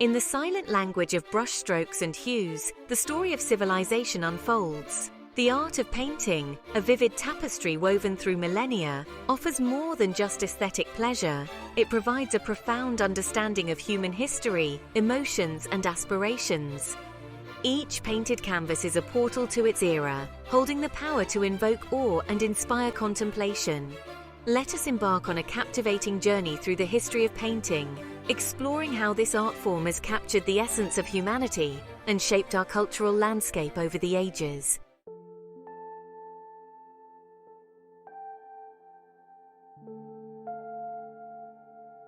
In the silent language of brushstrokes and hues, the story of civilization unfolds. The art of painting, a vivid tapestry woven through millennia, offers more than just aesthetic pleasure. It provides a profound understanding of human history, emotions, and aspirations. Each painted canvas is a portal to its era, holding the power to invoke awe and inspire contemplation. Let us embark on a captivating journey through the history of painting, exploring how this art form has captured the essence of humanity and shaped our cultural landscape over the ages.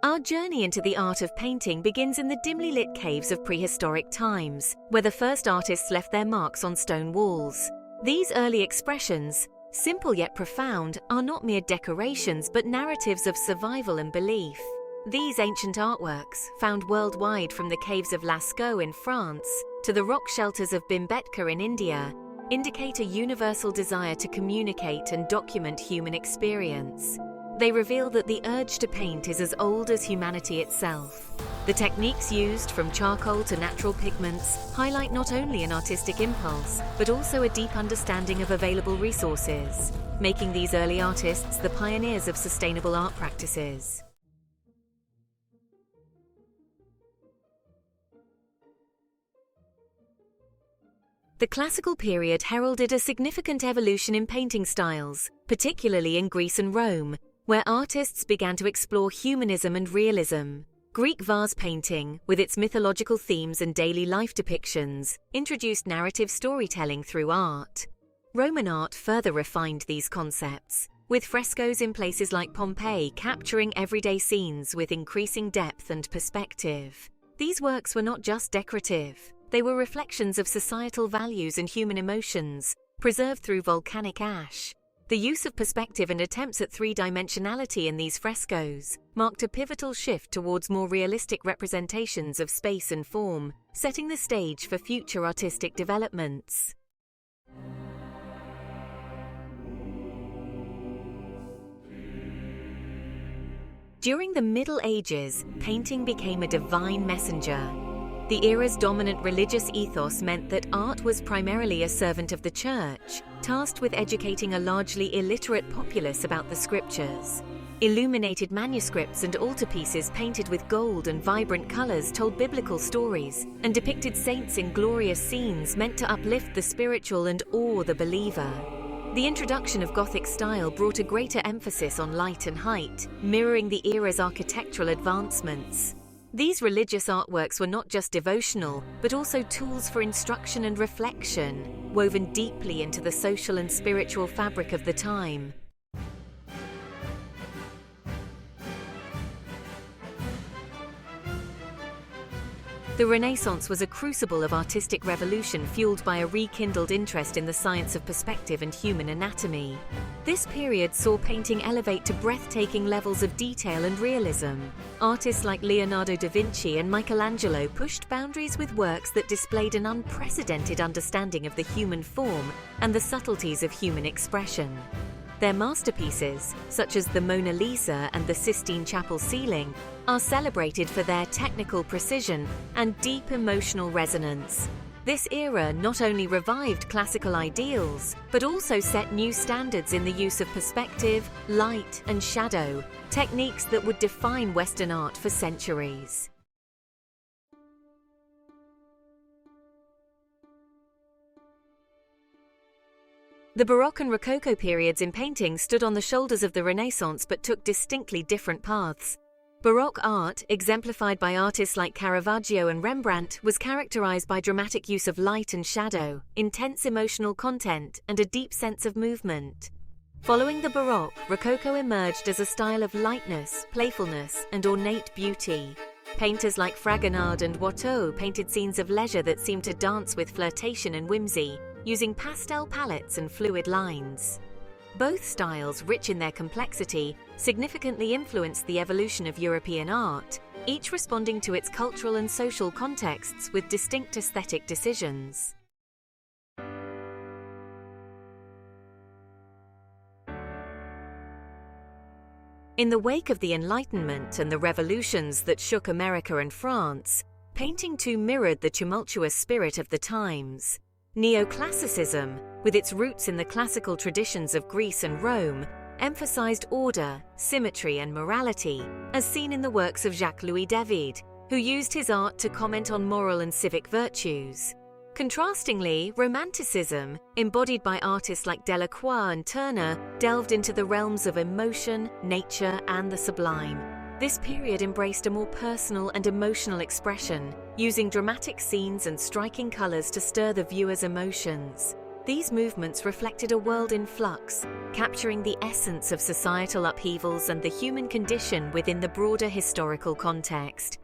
Our journey into the art of painting begins in the dimly lit caves of prehistoric times, where the first artists left their marks on stone walls. These early expressions, simple yet profound, are not mere decorations but narratives of survival and belief. These ancient artworks, found worldwide from the caves of Lascaux in France to the rock shelters of Bhimbetka in India, indicate a universal desire to communicate and document human experience. They reveal that the urge to paint is as old as humanity itself. The techniques used, from charcoal to natural pigments, highlight not only an artistic impulse, but also a deep understanding of available resources, making these early artists the pioneers of sustainable art practices. The classical period heralded a significant evolution in painting styles, particularly in Greece and Rome, where artists began to explore humanism and realism. Greek vase painting, with its mythological themes and daily life depictions, introduced narrative storytelling through art. Roman art further refined these concepts, with frescoes in places like Pompeii capturing everyday scenes with increasing depth and perspective. These works were not just decorative, they were reflections of societal values and human emotions, preserved through volcanic ash. The use of perspective and attempts at three-dimensionality in these frescoes marked a pivotal shift towards more realistic representations of space and form, setting the stage for future artistic developments. During the Middle Ages, painting became a divine messenger. The era's dominant religious ethos meant that art was primarily a servant of the church, tasked with educating a largely illiterate populace about the scriptures. Illuminated manuscripts and altarpieces painted with gold and vibrant colors told biblical stories and depicted saints in glorious scenes meant to uplift the spiritual and awe the believer. The introduction of Gothic style brought a greater emphasis on light and height, mirroring the era's architectural advancements. These religious artworks were not just devotional, but also tools for instruction and reflection, woven deeply into the social and spiritual fabric of the time. The Renaissance was a crucible of artistic revolution fueled by a rekindled interest in the science of perspective and human anatomy. This period saw painting elevate to breathtaking levels of detail and realism. Artists like Leonardo da Vinci and Michelangelo pushed boundaries with works that displayed an unprecedented understanding of the human form and the subtleties of human expression. Their masterpieces, such as the Mona Lisa and the Sistine Chapel ceiling, are celebrated for their technical precision and deep emotional resonance. This era not only revived classical ideals, but also set new standards in the use of perspective, light, and shadow, techniques that would define Western art for centuries. The Baroque and Rococo periods in painting stood on the shoulders of the Renaissance but took distinctly different paths. Baroque art, exemplified by artists like Caravaggio and Rembrandt, was characterized by dramatic use of light and shadow, intense emotional content, and a deep sense of movement. Following the Baroque, Rococo emerged as a style of lightness, playfulness, and ornate beauty. Painters like Fragonard and Watteau painted scenes of leisure that seemed to dance with flirtation and whimsy, using pastel palettes and fluid lines. Both styles, rich in their complexity, significantly influenced the evolution of European art, each responding to its cultural and social contexts with distinct aesthetic decisions. In the wake of the Enlightenment and the revolutions that shook America and France, painting too mirrored the tumultuous spirit of the times. Neoclassicism, with its roots in the classical traditions of Greece and Rome, emphasized order, symmetry, and morality, as seen in the works of Jacques-Louis David, who used his art to comment on moral and civic virtues. Contrastingly, Romanticism, embodied by artists like Delacroix and Turner, delved into the realms of emotion, nature, and the sublime. This period embraced a more personal and emotional expression, using dramatic scenes and striking colors to stir the viewer's emotions. These movements reflected a world in flux, capturing the essence of societal upheavals and the human condition within the broader historical context.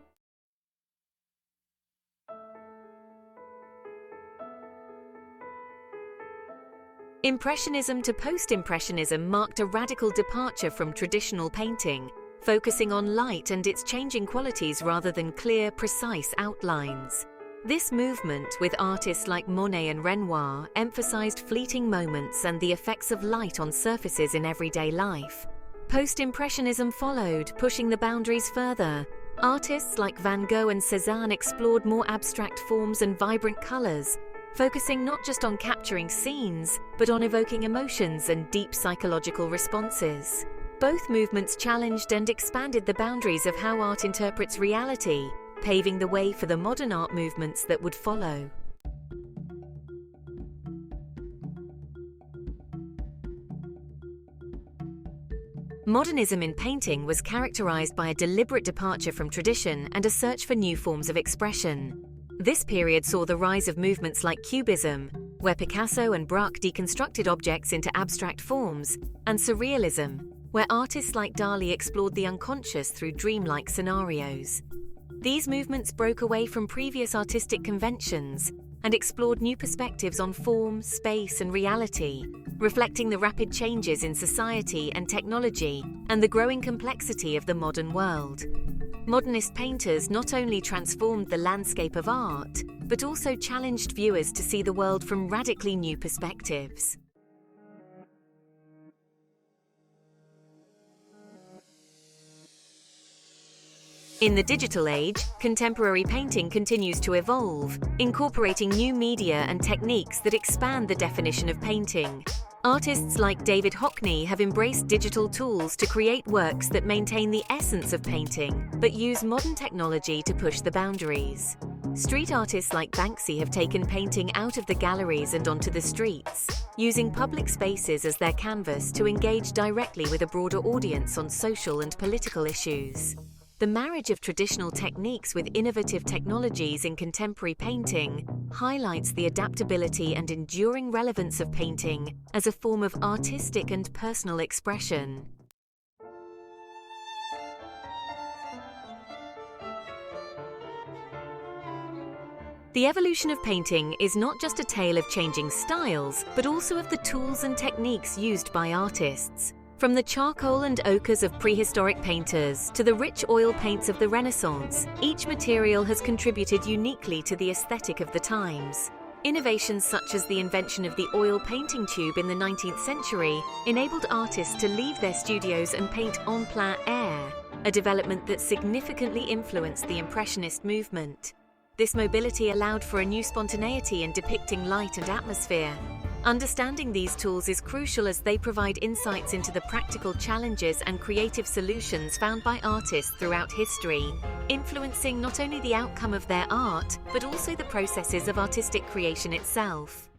Impressionism to post-impressionism marked a radical departure from traditional painting, focusing on light and its changing qualities rather than clear, precise outlines. This movement, with artists like Monet and Renoir, emphasized fleeting moments and the effects of light on surfaces in everyday life. Post-impressionism followed, pushing the boundaries further. Artists like Van Gogh and Cézanne explored more abstract forms and vibrant colors, focusing not just on capturing scenes, but on evoking emotions and deep psychological responses. Both movements challenged and expanded the boundaries of how art interprets reality, paving the way for the modern art movements that would follow. Modernism in painting was characterized by a deliberate departure from tradition and a search for new forms of expression. This period saw the rise of movements like Cubism, where Picasso and Braque deconstructed objects into abstract forms, and Surrealism, where artists like Dali explored the unconscious through dreamlike scenarios. These movements broke away from previous artistic conventions and explored new perspectives on form, space, and reality, reflecting the rapid changes in society and technology and the growing complexity of the modern world. Modernist painters not only transformed the landscape of art, but also challenged viewers to see the world from radically new perspectives. In the digital age, contemporary painting continues to evolve, incorporating new media and techniques that expand the definition of painting. Artists like David Hockney have embraced digital tools to create works that maintain the essence of painting, but use modern technology to push the boundaries. Street artists like Banksy have taken painting out of the galleries and onto the streets, using public spaces as their canvas to engage directly with a broader audience on social and political issues. The marriage of traditional techniques with innovative technologies in contemporary painting highlights the adaptability and enduring relevance of painting as a form of artistic and personal expression. The evolution of painting is not just a tale of changing styles, but also of the tools and techniques used by artists. From the charcoal and ochres of prehistoric painters to the rich oil paints of the Renaissance, each material has contributed uniquely to the aesthetic of the times. Innovations such as the invention of the oil painting tube in the 19th century enabled artists to leave their studios and paint en plein air, a development that significantly influenced the Impressionist movement. This mobility allowed for a new spontaneity in depicting light and atmosphere. Understanding these tools is crucial as they provide insights into the practical challenges and creative solutions found by artists throughout history, influencing not only the outcome of their art, but also the processes of artistic creation itself.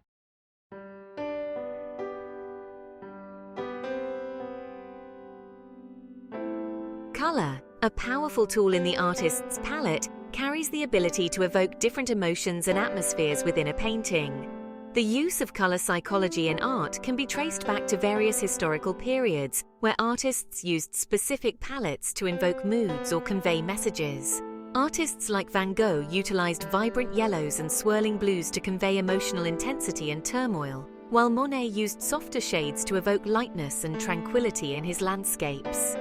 Color, a powerful tool in the artist's palette, carries the ability to evoke different emotions and atmospheres within a painting. The use of color psychology in art can be traced back to various historical periods where artists used specific palettes to invoke moods or convey messages. Artists like Van Gogh utilized vibrant yellows and swirling blues to convey emotional intensity and turmoil, while Monet used softer shades to evoke lightness and tranquility in his landscapes.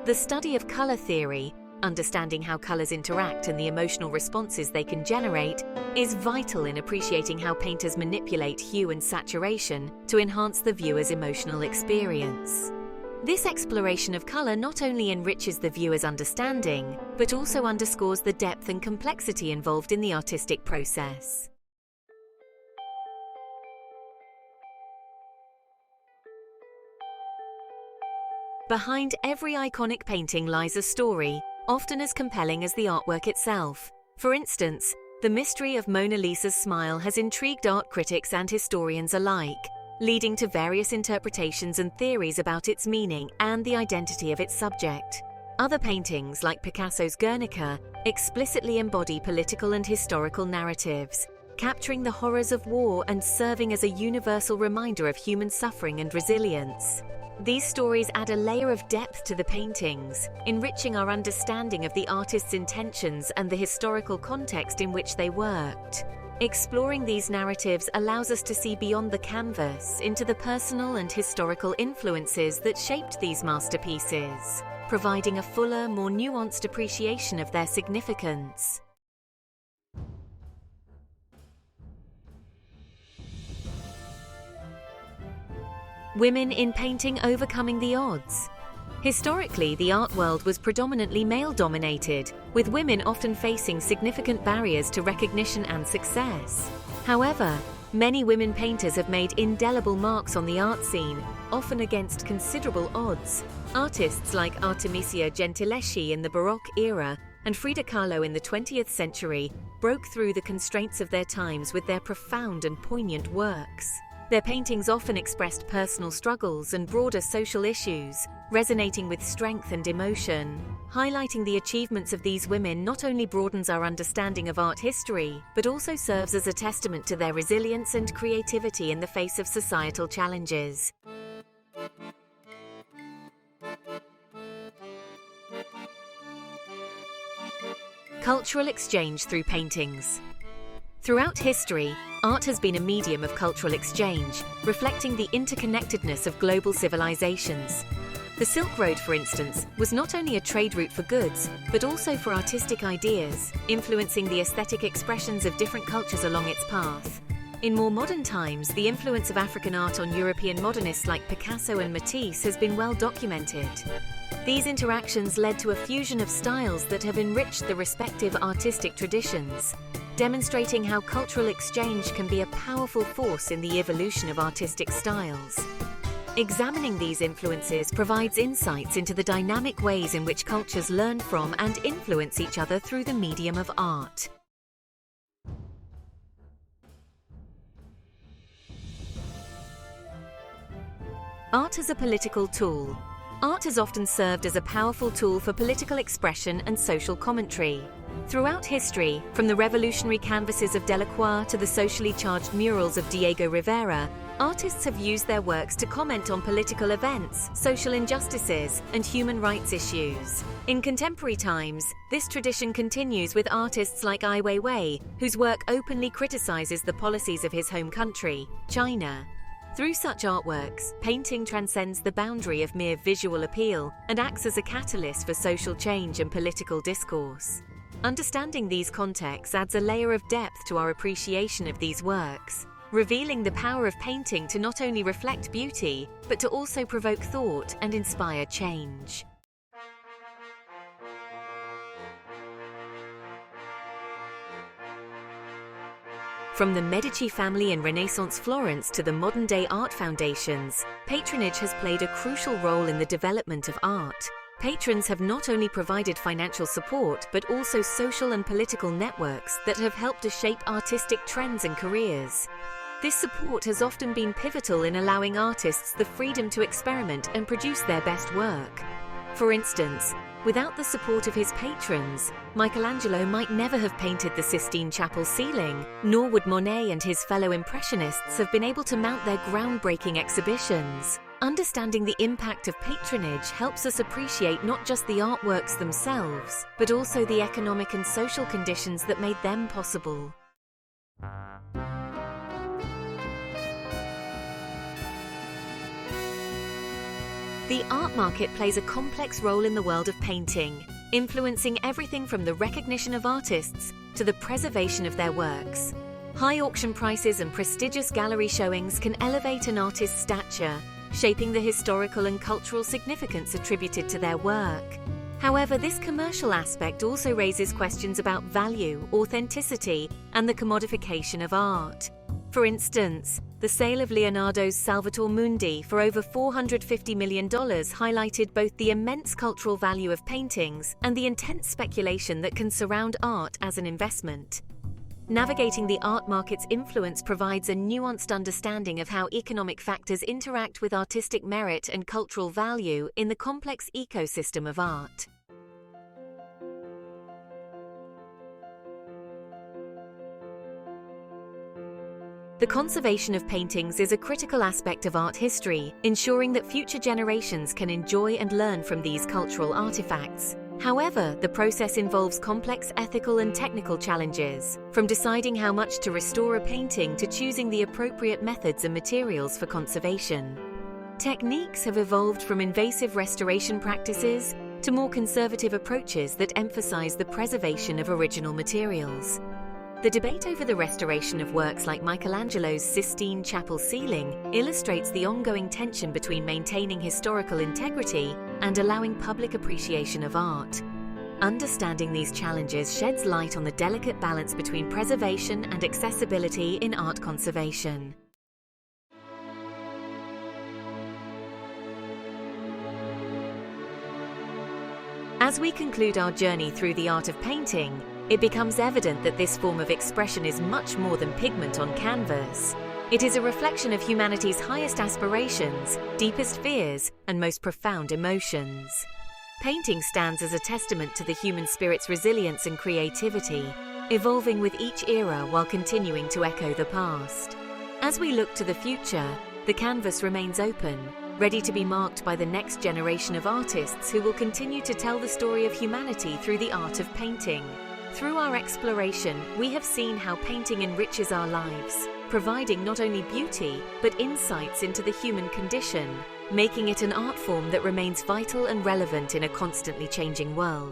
The study of color theory, understanding how colors interact and the emotional responses they can generate, is vital in appreciating how painters manipulate hue and saturation to enhance the viewer's emotional experience. This exploration of color not only enriches the viewer's understanding, but also underscores the depth and complexity involved in the artistic process. Behind every iconic painting lies a story, often as compelling as the artwork itself. For instance, the mystery of Mona Lisa's smile has intrigued art critics and historians alike, leading to various interpretations and theories about its meaning and the identity of its subject. Other paintings, like Picasso's Guernica, explicitly embody political and historical narratives, capturing the horrors of war and serving as a universal reminder of human suffering and resilience. These stories add a layer of depth to the paintings, enriching our understanding of the artist's intentions and the historical context in which they worked. Exploring these narratives allows us to see beyond the canvas into the personal and historical influences that shaped these masterpieces, providing a fuller, more nuanced appreciation of their significance. Women in painting overcoming the odds. Historically, the art world was predominantly male-dominated, with women often facing significant barriers to recognition and success. However, many women painters have made indelible marks on the art scene, often against considerable odds. Artists like Artemisia Gentileschi in the Baroque era and Frida Kahlo in the 20th century broke through the constraints of their times with their profound and poignant works. Their paintings often expressed personal struggles and broader social issues, resonating with strength and emotion. Highlighting the achievements of these women not only broadens our understanding of art history, but also serves as a testament to their resilience and creativity in the face of societal challenges. Cultural exchange through paintings. Throughout history, art has been a medium of cultural exchange, reflecting the interconnectedness of global civilizations. The Silk Road, for instance, was not only a trade route for goods, but also for artistic ideas, influencing the aesthetic expressions of different cultures along its path. In more modern times, the influence of African art on European modernists like Picasso and Matisse has been well documented. These interactions led to a fusion of styles that have enriched the respective artistic traditions, demonstrating how cultural exchange can be a powerful force in the evolution of artistic styles. Examining these influences provides insights into the dynamic ways in which cultures learn from and influence each other through the medium of art. Art as a political tool. Art has often served as a powerful tool for political expression and social commentary. Throughout history, from the revolutionary canvases of Delacroix to the socially charged murals of Diego Rivera, artists have used their works to comment on political events, social injustices, and human rights issues. In contemporary times, this tradition continues with artists like Ai Weiwei, whose work openly criticizes the policies of his home country, China. Through such artworks, painting transcends the boundary of mere visual appeal and acts as a catalyst for social change and political discourse. Understanding these contexts adds a layer of depth to our appreciation of these works, revealing the power of painting to not only reflect beauty, but to also provoke thought and inspire change. From the Medici family in Renaissance Florence to the modern-day art foundations, patronage has played a crucial role in the development of art. Patrons have not only provided financial support, but also social and political networks that have helped to shape artistic trends and careers. This support has often been pivotal in allowing artists the freedom to experiment and produce their best work. For instance, without the support of his patrons, Michelangelo might never have painted the Sistine Chapel ceiling, nor would Monet and his fellow Impressionists have been able to mount their groundbreaking exhibitions. Understanding the impact of patronage helps us appreciate not just the artworks themselves, but also the economic and social conditions that made them possible. The art market plays a complex role in the world of painting, influencing everything from the recognition of artists to the preservation of their works. High auction prices and prestigious gallery showings can elevate an artist's stature, shaping the historical and cultural significance attributed to their work. However, this commercial aspect also raises questions about value, authenticity, and the commodification of art. For instance, the sale of Leonardo's Salvator Mundi for over $450 million highlighted both the immense cultural value of paintings and the intense speculation that can surround art as an investment. Navigating the art market's influence provides a nuanced understanding of how economic factors interact with artistic merit and cultural value in the complex ecosystem of art. The conservation of paintings is a critical aspect of art history, ensuring that future generations can enjoy and learn from these cultural artifacts. However, the process involves complex ethical and technical challenges, from deciding how much to restore a painting to choosing the appropriate methods and materials for conservation. Techniques have evolved from invasive restoration practices to more conservative approaches that emphasize the preservation of original materials. The debate over the restoration of works like Michelangelo's Sistine Chapel ceiling illustrates the ongoing tension between maintaining historical integrity and allowing public appreciation of art. Understanding these challenges sheds light on the delicate balance between preservation and accessibility in art conservation. As we conclude our journey through the art of painting, it becomes evident that this form of expression is much more than pigment on canvas. It is a reflection of humanity's highest aspirations, deepest fears, and most profound emotions. Painting stands as a testament to the human spirit's resilience and creativity, evolving with each era while continuing to echo the past. As we look to the future, the canvas remains open, ready to be marked by the next generation of artists who will continue to tell the story of humanity through the art of painting. Through our exploration, we have seen how painting enriches our lives, providing not only beauty, but insights into the human condition, making it an art form that remains vital and relevant in a constantly changing world.